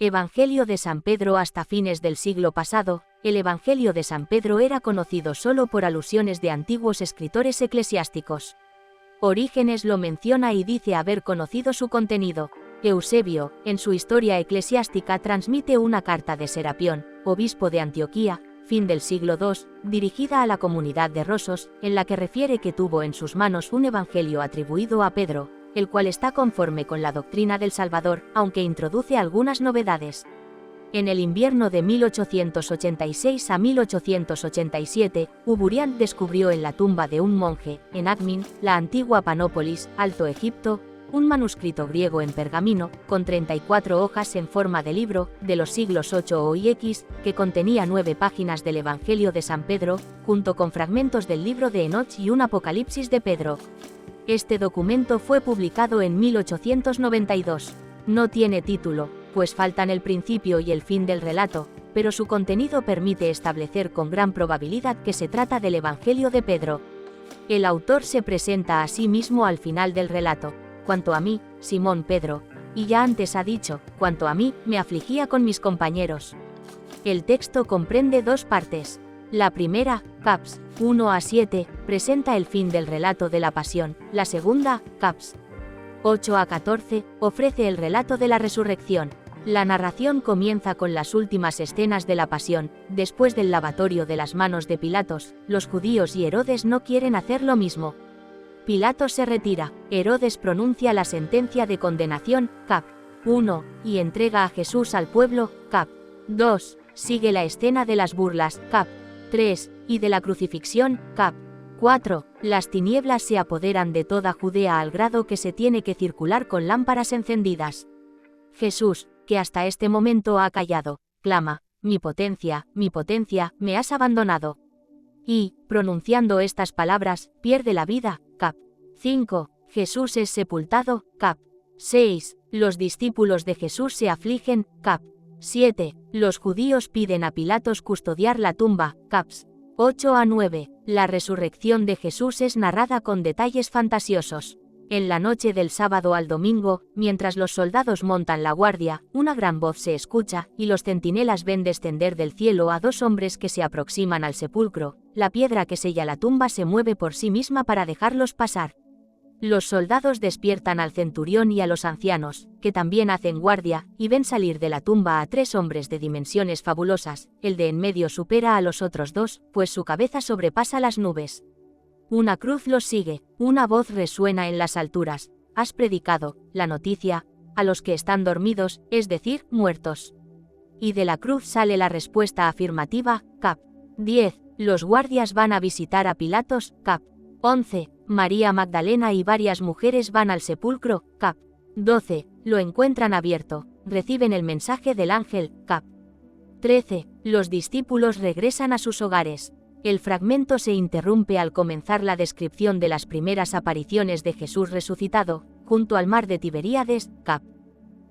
Evangelio de San Pedro. Hasta fines del siglo pasado, el Evangelio de San Pedro era conocido solo por alusiones de antiguos escritores eclesiásticos. Orígenes lo menciona y dice haber conocido su contenido. Eusebio, en su Historia Eclesiástica, transmite una carta de Serapión, obispo de Antioquía, fin del siglo II, dirigida a la comunidad de Rosos, en la que refiere que tuvo en sus manos un evangelio atribuido a Pedro, el cual está conforme con la doctrina del Salvador, aunque introduce algunas novedades. En el invierno de 1886 a 1887, Uburian descubrió en la tumba de un monje, en Admin, la antigua Panópolis, Alto Egipto, un manuscrito griego en pergamino, con 34 hojas en forma de libro, de los siglos 8 o y X, que contenía 9 páginas del Evangelio de San Pedro, junto con fragmentos del libro de Enoch y un Apocalipsis de Pedro. Este documento fue publicado en 1892. No tiene título, pues faltan el principio y el fin del relato, pero su contenido permite establecer con gran probabilidad que se trata del Evangelio de Pedro. El autor se presenta a sí mismo al final del relato. Cuanto a mí, Simón Pedro, y ya antes ha dicho, cuanto a mí, me afligía con mis compañeros. El texto comprende dos partes. La primera, caps. 1 a 7, presenta el fin del relato de la pasión. La segunda, caps. 8 a 14, ofrece el relato de la resurrección. La narración comienza con las últimas escenas de la pasión. Después del lavatorio de las manos de Pilatos, los judíos y Herodes no quieren hacer lo mismo. Pilatos se retira, Herodes pronuncia la sentencia de condenación, cap. 1, y entrega a Jesús al pueblo, cap. 2, sigue la escena de las burlas, cap. 3, y de la crucifixión, cap. 4, las tinieblas se apoderan de toda Judea al grado que se tiene que circular con lámparas encendidas. Jesús, que hasta este momento ha callado, clama, mi potencia, me has abandonado. Y, pronunciando estas palabras, pierde la vida, cap. 5. Jesús es sepultado, cap. 6. Los discípulos de Jesús se afligen, cap. 7. Los judíos piden a Pilatos custodiar la tumba, caps. 8 a 9. La resurrección de Jesús es narrada con detalles fantasiosos. En la noche del sábado al domingo, mientras los soldados montan la guardia, una gran voz se escucha, y los centinelas ven descender del cielo a dos hombres que se aproximan al sepulcro. La piedra que sella la tumba se mueve por sí misma para dejarlos pasar. Los soldados despiertan al centurión y a los ancianos, que también hacen guardia, y ven salir de la tumba a tres hombres de dimensiones fabulosas. El de en medio supera a los otros dos, pues su cabeza sobrepasa las nubes. Una cruz los sigue, una voz resuena en las alturas, has predicado, la noticia, a los que están dormidos, es decir, muertos. Y de la cruz sale la respuesta afirmativa, cap. 10. Los guardias van a visitar a Pilatos, cap. 11. María Magdalena y varias mujeres van al sepulcro, cap. 12. Lo encuentran abierto, reciben el mensaje del ángel, cap. 13. Los discípulos regresan a sus hogares. El fragmento se interrumpe al comenzar la descripción de las primeras apariciones de Jesús resucitado, junto al mar de Tiberíades, cap.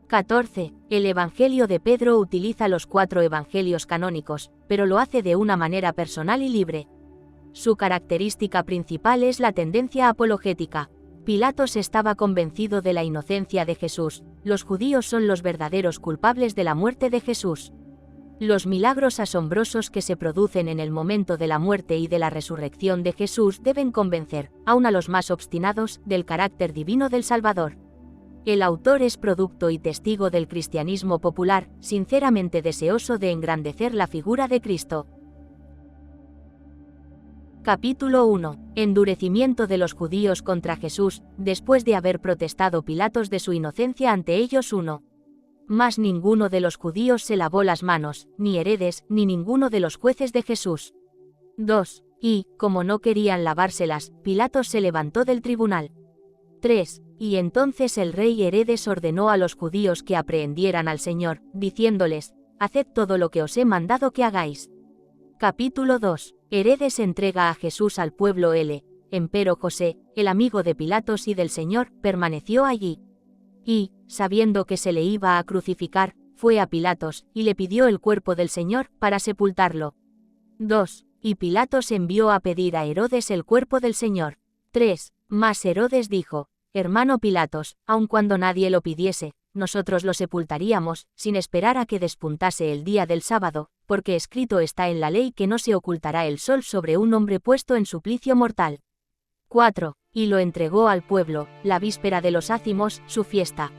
14. El Evangelio de Pedro utiliza los 4 evangelios canónicos, pero lo hace de una manera personal y libre. Su característica principal es la tendencia apologética. Pilatos estaba convencido de la inocencia de Jesús, los judíos son los verdaderos culpables de la muerte de Jesús. Los milagros asombrosos que se producen en el momento de la muerte y de la resurrección de Jesús deben convencer, aun a los más obstinados, del carácter divino del Salvador. El autor es producto y testigo del cristianismo popular, sinceramente deseoso de engrandecer la figura de Cristo. Capítulo 1. Endurecimiento de los judíos contra Jesús, después de haber protestado Pilatos de su inocencia ante ellos. 1. Mas ninguno de los judíos se lavó las manos, ni Herodes, ni ninguno de los jueces de Jesús. 2. Y, como no querían lavárselas, Pilatos se levantó del tribunal. 3. Y entonces el rey Herodes ordenó a los judíos que aprehendieran al Señor, diciéndoles, haced todo lo que os he mandado que hagáis. Capítulo 2. Herodes entrega a Jesús al pueblo. Empero José, el amigo de Pilatos y del Señor, permaneció allí. Y, sabiendo que se le iba a crucificar, fue a Pilatos, y le pidió el cuerpo del Señor, para sepultarlo. 2. Y Pilatos envió a pedir a Herodes el cuerpo del Señor. 3. Mas Herodes dijo, hermano Pilatos, aun cuando nadie lo pidiese, nosotros lo sepultaríamos, sin esperar a que despuntase el día del sábado, porque escrito está en la ley que no se ocultará el sol sobre un hombre puesto en suplicio mortal. 4. Y lo entregó al pueblo, la víspera de los ácimos, su fiesta.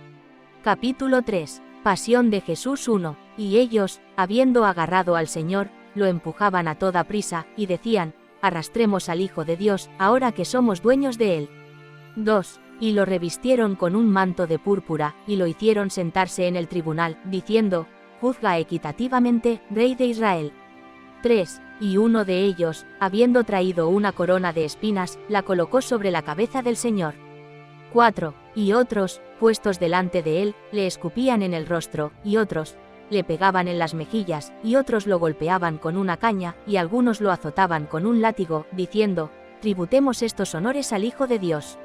Capítulo 3. Pasión de Jesús 1. Y ellos, habiendo agarrado al Señor, lo empujaban a toda prisa, y decían, arrastremos al Hijo de Dios, ahora que somos dueños de él. 2. Y lo revistieron con un manto de púrpura, y lo hicieron sentarse en el tribunal, diciendo, juzga equitativamente, Rey de Israel. 3. Y uno de ellos, habiendo traído una corona de espinas, la colocó sobre la cabeza del Señor. 4. Y otros, puestos delante de él, le escupían en el rostro, y otros, le pegaban en las mejillas, y otros lo golpeaban con una caña, y algunos lo azotaban con un látigo, diciendo, tributemos estos honores al Hijo de Dios.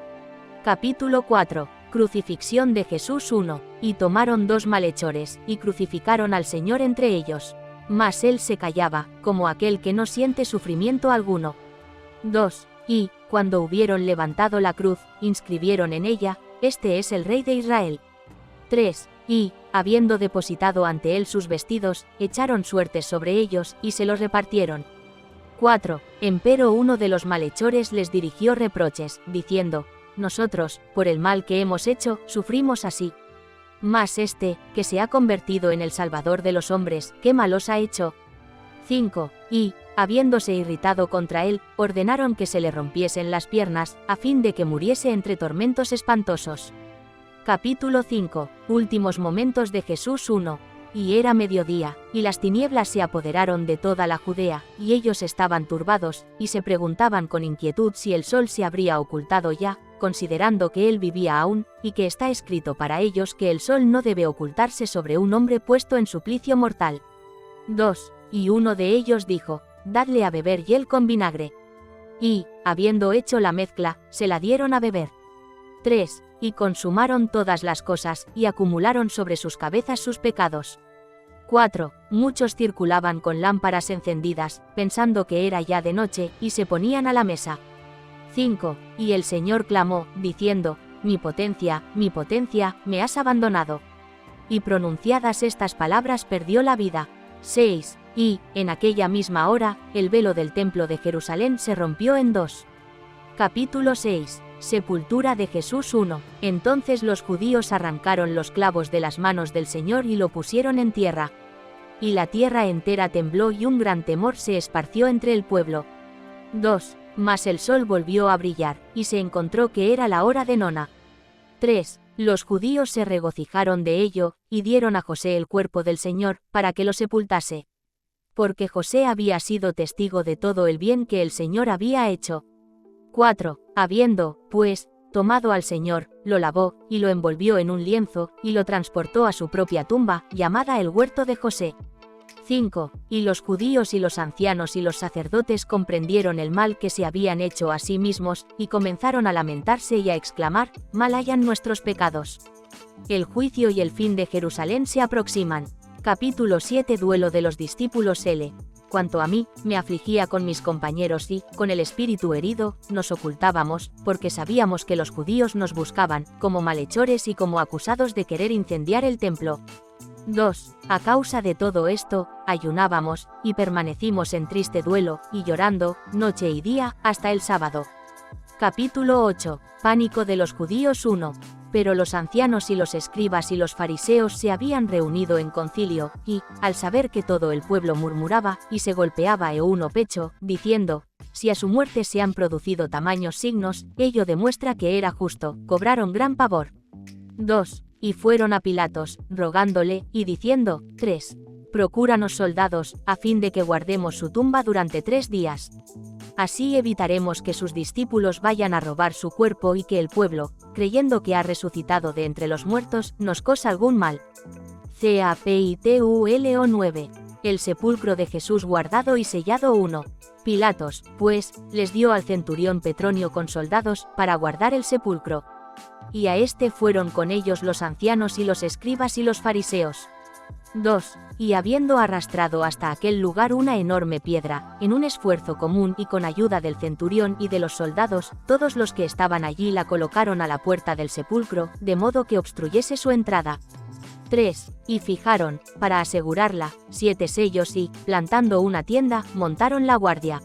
Capítulo 4. Crucifixión de Jesús 1. Y tomaron 2 malhechores, y crucificaron al Señor entre ellos. Mas él se callaba, como aquel que no siente sufrimiento alguno. 2. Y, cuando hubieron levantado la cruz, inscribieron en ella, este es el Rey de Israel. 3. Y, habiendo depositado ante él sus vestidos, echaron suertes sobre ellos, y se los repartieron. 4. Empero uno de los malhechores les dirigió reproches, diciendo, nosotros, por el mal que hemos hecho, sufrimos así. Mas este, que se ha convertido en el Salvador de los hombres, ¿qué malos ha hecho? 5. Y, habiéndose irritado contra él, ordenaron que se le rompiesen las piernas, a fin de que muriese entre tormentos espantosos. Capítulo 5. Últimos momentos de Jesús 1. Y era mediodía, y las tinieblas se apoderaron de toda la Judea, y ellos estaban turbados, y se preguntaban con inquietud si el sol se habría ocultado ya, considerando que él vivía aún, y que está escrito para ellos que el sol no debe ocultarse sobre un hombre puesto en suplicio mortal. 2. Y uno de ellos dijo, dadle a beber hiel con vinagre. Y, habiendo hecho la mezcla, se la dieron a beber. 3. Y consumaron todas las cosas, y acumularon sobre sus cabezas sus pecados. 4. Muchos circulaban con lámparas encendidas, pensando que era ya de noche, y se ponían a la mesa. 5. Y el Señor clamó, diciendo, mi potencia, me has abandonado. Y pronunciadas estas palabras perdió la vida. 6. Y, en aquella misma hora, el velo del templo de Jerusalén se rompió en 2. Capítulo 6. Sepultura de Jesús 1. Entonces los judíos arrancaron los clavos de las manos del Señor y lo pusieron en tierra. Y la tierra entera tembló y un gran temor se esparció entre el pueblo. 2. Mas el sol volvió a brillar, y se encontró que era la hora de nona. 3. Los judíos se regocijaron de ello, y dieron a José el cuerpo del Señor, para que lo sepultase. Porque José había sido testigo de todo el bien que el Señor había hecho. 4. Habiendo, pues, tomado al Señor, lo lavó, y lo envolvió en un lienzo, y lo transportó a su propia tumba, llamada el huerto de José. 5. Y los judíos y los ancianos y los sacerdotes comprendieron el mal que se habían hecho a sí mismos, y comenzaron a lamentarse y a exclamar, mal hayan nuestros pecados. El juicio y el fin de Jerusalén se aproximan. Capítulo 7. Duelo de los discípulos L. Cuanto a mí, me afligía con mis compañeros y, con el espíritu herido, nos ocultábamos, porque sabíamos que los judíos nos buscaban, como malhechores y como acusados de querer incendiar el templo. 2. A causa de todo esto, ayunábamos, y permanecimos en triste duelo, y llorando, noche y día, hasta el sábado. Capítulo 8. Pánico de los judíos 1. Pero los ancianos y los escribas y los fariseos se habían reunido en concilio, y, al saber que todo el pueblo murmuraba, y se golpeaba a uno pecho, diciendo, si a su muerte se han producido tamaños signos, ello demuestra que era justo, cobraron gran pavor. 2. Y fueron a Pilatos, rogándole, y diciendo, 3. Procúranos soldados, a fin de que guardemos su tumba durante 3 días. Así evitaremos que sus discípulos vayan a robar su cuerpo y que el pueblo, creyendo que ha resucitado de entre los muertos, nos cosa algún mal. Capítulo 9. El sepulcro de Jesús guardado y sellado 1. Pilatos, pues, les dio al centurión Petronio con soldados, para guardar el sepulcro. Y a este fueron con ellos los ancianos y los escribas y los fariseos. 2. Y habiendo arrastrado hasta aquel lugar una enorme piedra, en un esfuerzo común y con ayuda del centurión y de los soldados, todos los que estaban allí la colocaron a la puerta del sepulcro, de modo que obstruyese su entrada. 3. Y fijaron, para asegurarla, 7 sellos y, plantando una tienda, montaron la guardia.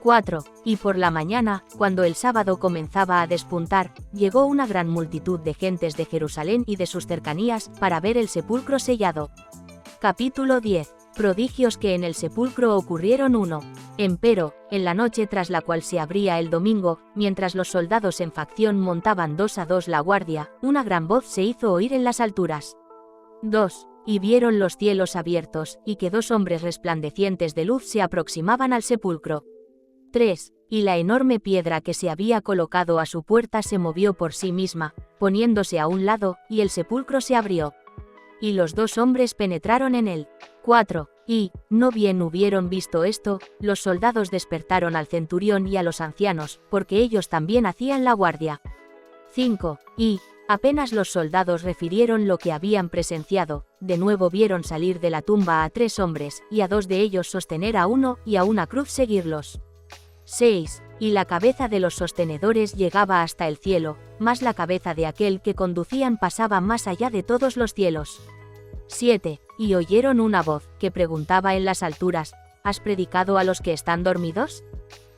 4. Y por la mañana, cuando el sábado comenzaba a despuntar, llegó una gran multitud de gentes de Jerusalén y de sus cercanías, para ver el sepulcro sellado. Capítulo 10. Prodigios que en el sepulcro ocurrieron. 1. Empero, en la noche tras la cual se abría el domingo, mientras los soldados en facción montaban 2 a 2 la guardia, una gran voz se hizo oír en las alturas. 2. Y vieron los cielos abiertos, y que 2 hombres resplandecientes de luz se aproximaban al sepulcro. 3. Y la enorme piedra que se había colocado a su puerta se movió por sí misma, poniéndose a un lado, y el sepulcro se abrió. Y los 2 hombres penetraron en él. 4. Y, no bien hubieron visto esto, los soldados despertaron al centurión y a los ancianos, porque ellos también hacían la guardia. 5. Y, apenas los soldados refirieron lo que habían presenciado, de nuevo vieron salir de la tumba a 3 hombres, y a 2 de ellos sostener a uno, y a una cruz seguirlos. 6. Y la cabeza de los sostenedores llegaba hasta el cielo, mas la cabeza de aquel que conducían pasaba más allá de todos los cielos. 7. Y oyeron una voz, que preguntaba en las alturas, ¿has predicado a los que están dormidos?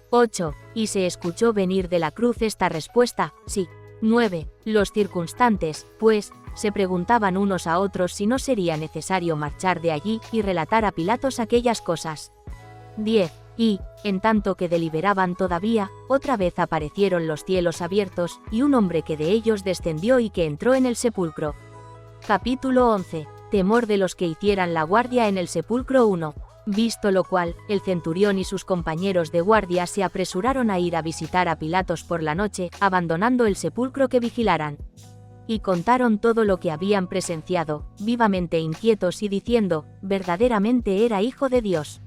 8. Y se escuchó venir de la cruz esta respuesta, sí. 9. Los circunstantes, pues, se preguntaban unos a otros si no sería necesario marchar de allí y relatar a Pilatos aquellas cosas. 10. Y, en tanto que deliberaban todavía, otra vez aparecieron los cielos abiertos, y un hombre que de ellos descendió y que entró en el sepulcro. Capítulo 11. Temor de los que hicieran la guardia en el sepulcro. 1. Visto lo cual, el centurión y sus compañeros de guardia se apresuraron a ir a visitar a Pilatos por la noche, abandonando el sepulcro que vigilaran. Y contaron todo lo que habían presenciado, vivamente inquietos y diciendo, verdaderamente era hijo de Dios.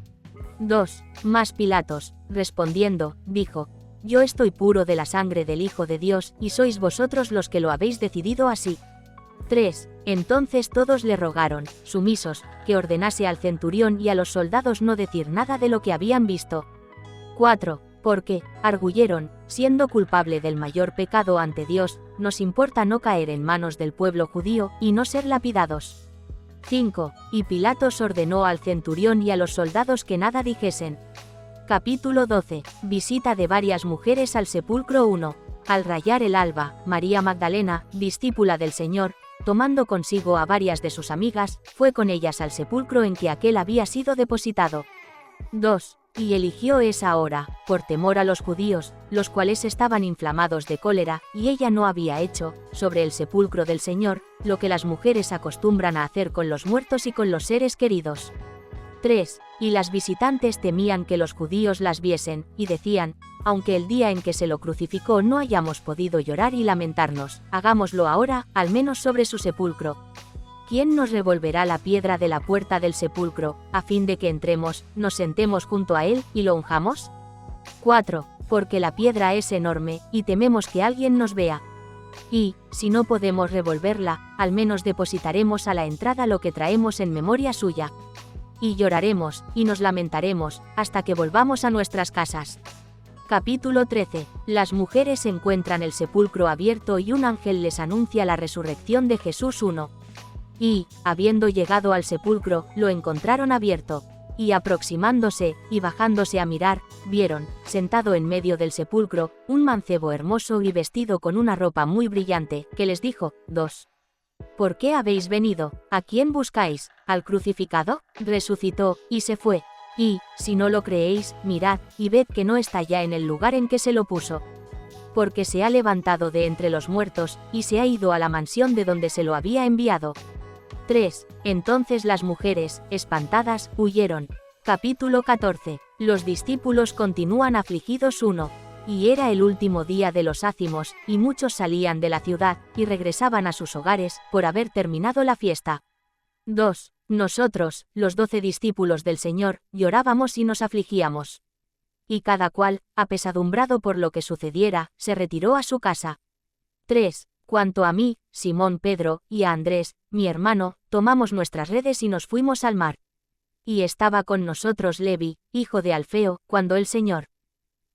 2. Mas Pilatos, respondiendo, dijo, yo estoy puro de la sangre del Hijo de Dios, y sois vosotros los que lo habéis decidido así. 3. Entonces todos le rogaron, sumisos, que ordenase al centurión y a los soldados no decir nada de lo que habían visto. 4. Porque, arguyeron, siendo culpable del mayor pecado ante Dios, nos importa no caer en manos del pueblo judío, y no ser lapidados. 5. Y Pilatos ordenó al centurión y a los soldados que nada dijesen. Capítulo 12. Visita de varias mujeres al sepulcro. 1. Al rayar el alba, María Magdalena, discípula del Señor, tomando consigo a varias de sus amigas, fue con ellas al sepulcro en que aquel había sido depositado. 2. Y eligió esa hora, por temor a los judíos, los cuales estaban inflamados de cólera, y ella no había hecho, sobre el sepulcro del Señor, lo que las mujeres acostumbran a hacer con los muertos y con los seres queridos. 3. Y las visitantes temían que los judíos las viesen, y decían, aunque el día en que se lo crucificó no hayamos podido llorar y lamentarnos, hagámoslo ahora, al menos sobre su sepulcro. ¿Quién nos revolverá la piedra de la puerta del sepulcro, a fin de que entremos, nos sentemos junto a él, y lo unjamos? 4. Porque la piedra es enorme, y tememos que alguien nos vea. Y, si no podemos revolverla, al menos depositaremos a la entrada lo que traemos en memoria suya. Y lloraremos, y nos lamentaremos, hasta que volvamos a nuestras casas. Capítulo 13. Las mujeres encuentran el sepulcro abierto y un ángel les anuncia la resurrección de Jesús. 1. Y, habiendo llegado al sepulcro, lo encontraron abierto. Y aproximándose, y bajándose a mirar, vieron, sentado en medio del sepulcro, un mancebo hermoso y vestido con una ropa muy brillante, que les dijo, 2. ¿Por qué habéis venido? ¿A quién buscáis? ¿Al crucificado? Resucitó, y se fue. Y, si no lo creéis, mirad, y ved que no está ya en el lugar en que se lo puso. Porque se ha levantado de entre los muertos, y se ha ido a la mansión de donde se lo había enviado. 3. Entonces las mujeres, espantadas, huyeron. Capítulo 14. Los discípulos continúan afligidos. 1. Y era el último día de los ácimos, y muchos salían de la ciudad, y regresaban a sus hogares, por haber terminado la fiesta. 2. Nosotros, los 12 discípulos del Señor, llorábamos y nos afligíamos. Y cada cual, apesadumbrado por lo que sucediera, se retiró a su casa. 3. Cuanto a mí, Simón Pedro, y a Andrés, mi hermano, tomamos nuestras redes y nos fuimos al mar. Y estaba con nosotros Levi, hijo de Alfeo, cuando el Señor